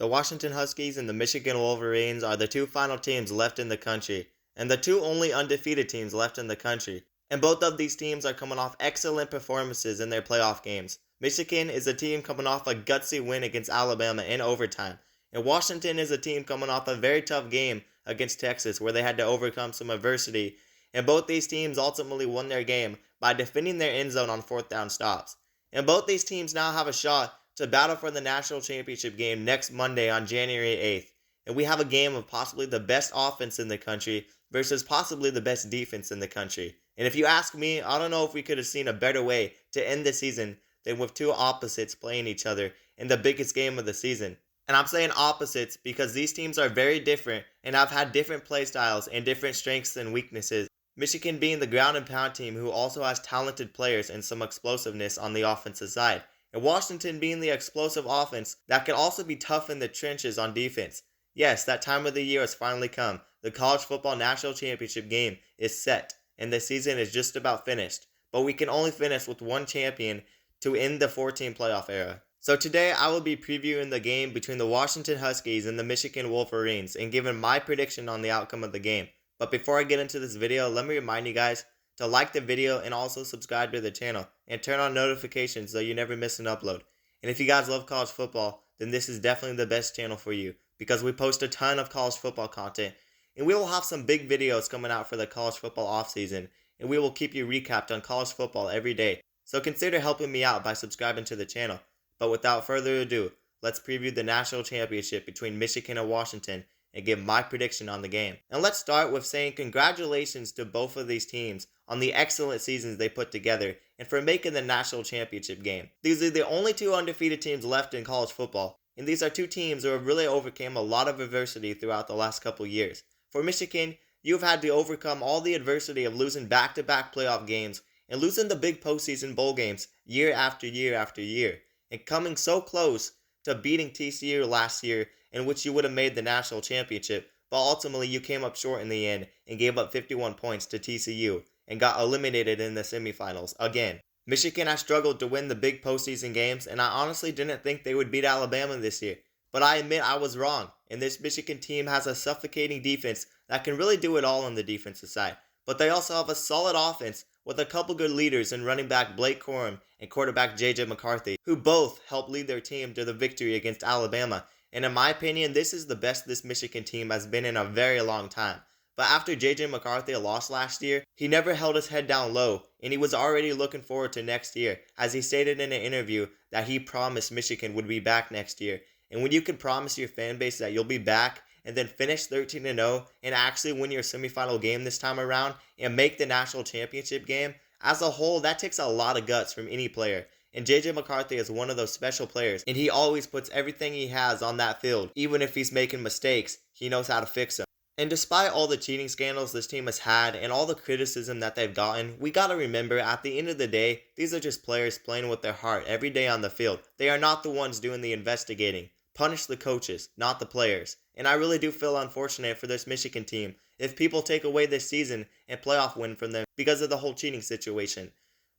The Washington Huskies and the Michigan Wolverines are the two final teams left in the country, and the two only undefeated teams left in the country. And both of these teams are coming off excellent performances in their playoff games. Michigan is a team coming off a gutsy win against Alabama in overtime, and Washington is a team coming off a very tough game against Texas where they had to overcome some adversity. And both these teams ultimately won their game by defending their end zone on fourth down stops. And both these teams now have a shot to battle for the national championship game next Monday on January 8th. And we have a game of possibly the best offense in the country versus possibly the best defense in the country. And if you ask me, I don't know if we could have seen a better way to end the season than with two opposites playing each other in the biggest game of the season. And I'm saying opposites because these teams are very different and have had different play styles and different strengths and weaknesses. Michigan being the ground and pound team who also has talented players and some explosiveness on the offensive side. And Washington being the explosive offense that can also be tough in the trenches on defense. Yes, that time of the year has finally come. The college football national championship game is set, and the season is just about finished. But we can only finish with one champion to end the 14 playoff era. So today I will be previewing the game between the Washington Huskies and the Michigan Wolverines and giving my prediction on the outcome of the game. But before I get into this video, let me remind you guys to like the video and also subscribe to the channel and turn on notifications so you never miss an upload. And if you guys love college football, then this is definitely the best channel for you because we post a ton of college football content, and we will have some big videos coming out for the college football offseason, and we will keep you recapped on college football every day. So consider helping me out by subscribing to the channel. But without further ado, let's preview the national championship between Michigan and Washington and give my prediction on the game. And let's start with saying congratulations to both of these teams on the excellent seasons they put together and for making the national championship game. These are the only two undefeated teams left in college football, and these are two teams who have really overcome a lot of adversity throughout the last couple years. For Michigan, you've had to overcome all the adversity of losing back-to-back playoff games and losing the big postseason bowl games year after year after year, and coming so close to beating TCU last year, in which you would have made the national championship, but ultimately you came up short in the end and gave up 51 points to TCU and got eliminated in the semifinals again. Michigan has struggled to win the big postseason games, and I honestly didn't think they would beat Alabama this year. But I admit I was wrong, and this Michigan team has a suffocating defense that can really do it all on the defensive side. But they also have a solid offense with a couple good leaders in running back Blake Corum and quarterback J.J. McCarthy, who both helped lead their team to the victory against Alabama. And in my opinion, this is the best this Michigan team has been in a very long time. But after J.J. McCarthy lost last year, he never held his head down low, and he was already looking forward to next year, as he stated in an interview that he promised Michigan would be back next year. And when you can promise your fan base that you'll be back and then finish 13-0 and actually win your semifinal game this time around and make the national championship game, as a whole, that takes a lot of guts from any player. And J.J. McCarthy is one of those special players, and he always puts everything he has on that field. Even if he's making mistakes, he knows how to fix them. And despite all the cheating scandals this team has had and all the criticism that they've gotten, we gotta remember at the end of the day, these are just players playing with their heart every day on the field. They are not the ones doing the investigating. Punish the coaches, not the players. And I really do feel unfortunate for this Michigan team if people take away this season and playoff win from them because of the whole cheating situation.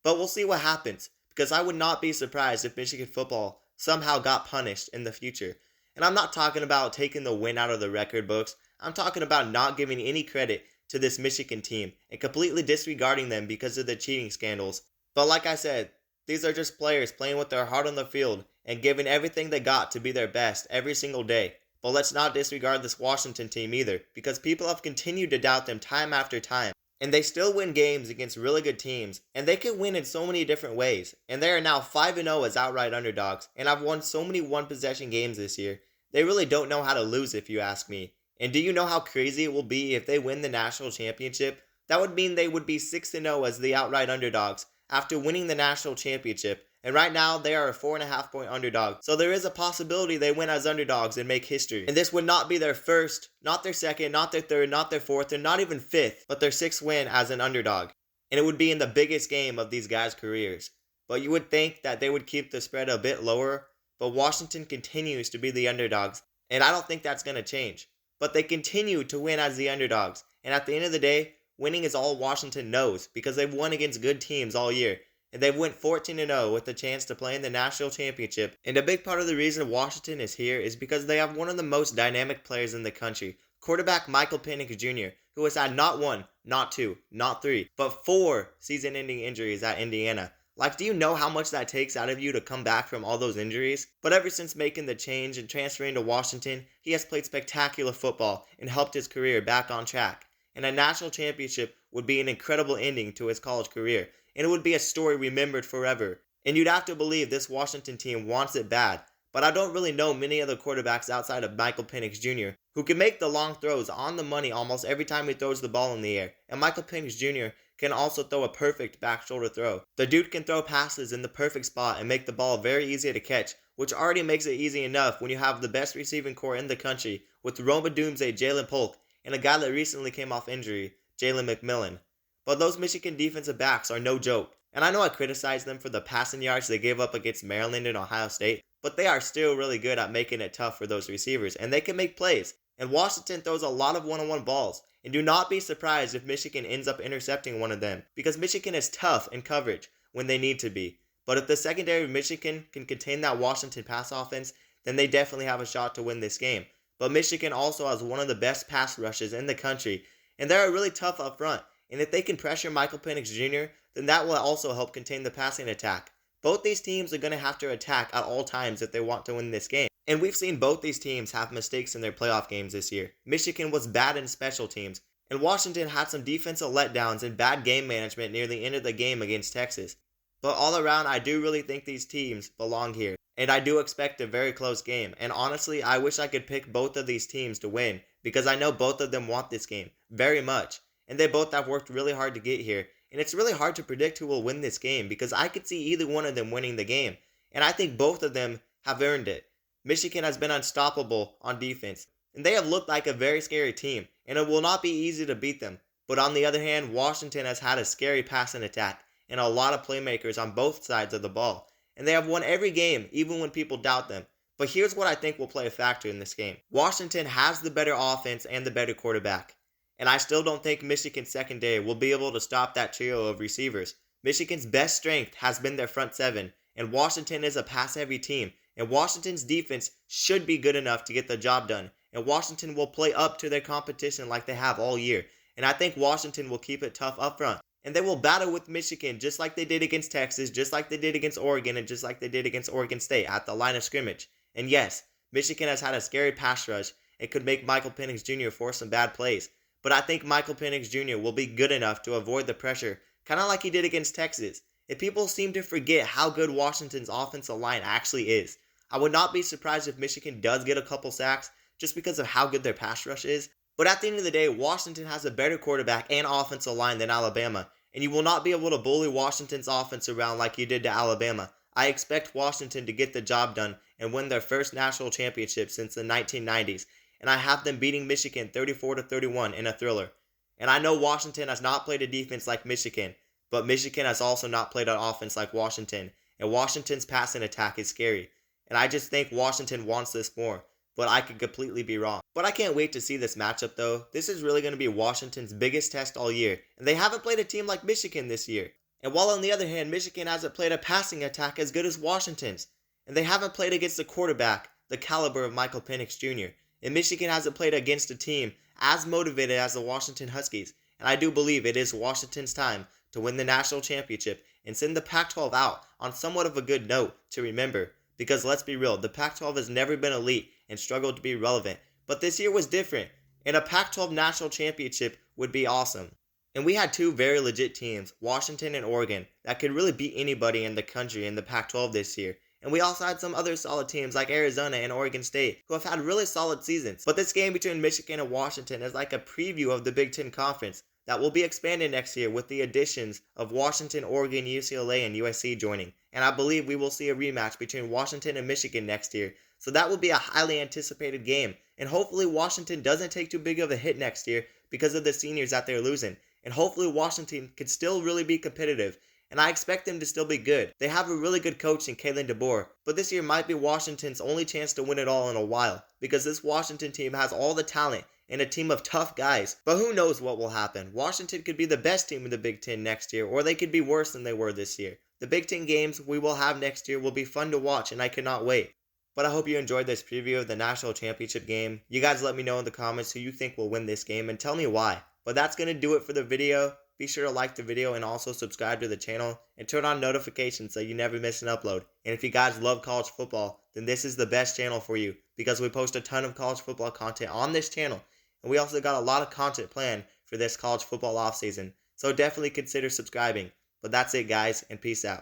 But we'll see what happens, because I would not be surprised if Michigan football somehow got punished in the future. And I'm not talking about taking the win out of the record books. I'm talking about not giving any credit to this Michigan team and completely disregarding them because of the cheating scandals. But like I said, these are just players playing with their heart on the field and giving everything they got to be their best every single day. But let's not disregard this Washington team either, because people have continued to doubt them time after time. And they still win games against really good teams, and they can win in so many different ways. And they are now 5-0 as outright underdogs, and have won so many one-possession games this year. They really don't know how to lose, if you ask me. And do you know how crazy it will be if they win the national championship? That would mean they would be 6-0 as the outright underdogs after winning the national championship. And right now, they are a 4.5-point underdog. So there is a possibility they win as underdogs and make history. And this would not be their first, not their second, not their third, not their fourth, and not even fifth, but their sixth win as an underdog. And it would be in the biggest game of these guys' careers. But you would think that they would keep the spread a bit lower, but Washington continues to be the underdogs. And I don't think that's going to change. But they continue to win as the underdogs. And at the end of the day, winning is all Washington knows because they've won against good teams all year. and they've went 14-0 with a chance to play in the national championship. And a big part of the reason Washington is here is because they have one of the most dynamic players in the country, quarterback Michael Penix Jr., who has had not one, not two, not three, but 4 season-ending injuries at Indiana. Like, do you know how much that takes out of you to come back from all those injuries? But ever since making the change and transferring to Washington, he has played spectacular football and helped his career back on track. And a national championship would be an incredible ending to his college career, and it would be a story remembered forever. And you'd have to believe this Washington team wants it bad, but I don't really know many other quarterbacks outside of Michael Penix Jr. who can make the long throws on the money almost every time he throws the ball in the air. And Michael Penix Jr. can also throw a perfect back shoulder throw. The dude can throw passes in the perfect spot and make the ball very easy to catch, which already makes it easy enough when you have the best receiving core in the country with Roma Doomsday Jalen Polk and a guy that recently came off injury, Jalen McMillan. But those Michigan defensive backs are no joke. And I know I criticized them for the passing yards they gave up against Maryland and Ohio State, but they are still really good at making it tough for those receivers, and they can make plays. And Washington throws a lot of one-on-one balls, and do not be surprised if Michigan ends up intercepting one of them, because Michigan is tough in coverage when they need to be. But if the secondary of Michigan can contain that Washington pass offense, then they definitely have a shot to win this game. But Michigan also has one of the best pass rushes in the country, and they're really tough up front. And if they can pressure Michael Penix Jr., then that will also help contain the passing attack. Both these teams are going to have to attack at all times if they want to win this game. And we've seen both these teams have mistakes in their playoff games this year. Michigan was bad in special teams, and Washington had some defensive letdowns and bad game management near the end of the game against Texas. But all around, I do really think these teams belong here, and I do expect a very close game. And honestly, I wish I could pick both of these teams to win, because I know both of them want this game very much, and they both have worked really hard to get here. And it's really hard to predict who will win this game, because I could see either one of them winning the game, and I think both of them have earned it. Michigan has been unstoppable on defense, and they have looked like a very scary team, and it will not be easy to beat them. But on the other hand, Washington has had a scary passing attack and a lot of playmakers on both sides of the ball, and they have won every game even when people doubt them. But here's what I think will play a factor in this game. Washington has the better offense and the better quarterback, and I still don't think Michigan's secondary will be able to stop that trio of receivers. Michigan's best strength has been their front seven, and Washington is a pass-heavy team, and Washington's defense should be good enough to get the job done, and Washington will play up to their competition like they have all year, and I think Washington will keep it tough up front, and they will battle with Michigan just like they did against Texas, just like they did against Oregon, and just like they did against Oregon State at the line of scrimmage. And yes, Michigan has had a scary pass rush and could make Michael Penix Jr. force some bad plays, but I think Michael Penix Jr. will be good enough to avoid the pressure, kind of like he did against Texas. And people seem to forget how good Washington's offensive line actually is. I would not be surprised if Michigan does get a couple sacks just because of how good their pass rush is. But at the end of the day, Washington has a better quarterback and offensive line than Alabama, and you will not be able to bully Washington's offense around like you did to Alabama. I expect Washington to get the job done and win their first national championship since the 1990s, and I have them beating Michigan 34-31 in a thriller. And I know Washington has not played a defense like Michigan, but Michigan has also not played an offense like Washington, and Washington's passing attack is scary. And I just think Washington wants this more, but I could completely be wrong. But I can't wait to see this matchup though. This is really going to be Washington's biggest test all year, and they haven't played a team like Michigan this year. And while on the other hand, Michigan hasn't played a passing attack as good as Washington's, and they haven't played against a quarterback the caliber of Michael Penix Jr., and Michigan hasn't played against a team as motivated as the Washington Huskies, and I do believe it is Washington's time to win the national championship and send the Pac-12 out on somewhat of a good note to remember. Because let's be real, the Pac-12 has never been elite and struggled to be relevant. But this year was different, and a Pac-12 national championship would be awesome. And we had two very legit teams, Washington and Oregon, that could really beat anybody in the country in the Pac-12 this year. And we also had some other solid teams like Arizona and Oregon State who have had really solid seasons. But this game between Michigan and Washington is like a preview of the Big Ten Conference that will be expanded next year with the additions of Washington, Oregon, UCLA, and USC joining. And I believe we will see a rematch between Washington and Michigan next year. So that will be a highly anticipated game. And hopefully Washington doesn't take too big of a hit next year because of the seniors that they're losing. And hopefully Washington could still really be competitive. And I expect them to still be good. They have a really good coach in Kalen DeBoer. But this year might be Washington's only chance to win it all in a while. Because this Washington team has all the talent and a team of tough guys. But who knows what will happen. Washington could be the best team in the Big Ten next year, or they could be worse than they were this year. The Big Ten games we will have next year will be fun to watch, and I cannot wait. But I hope you enjoyed this preview of the National Championship game. You guys let me know in the comments who you think will win this game and tell me why. But that's going to do it for the video. Be sure to like the video and also subscribe to the channel and turn on notifications so you never miss an upload. And if you guys love college football, then this is the best channel for you because we post a ton of college football content on this channel. And we also got a lot of content planned for this college football offseason. So definitely consider subscribing. But that's it, guys, and peace out.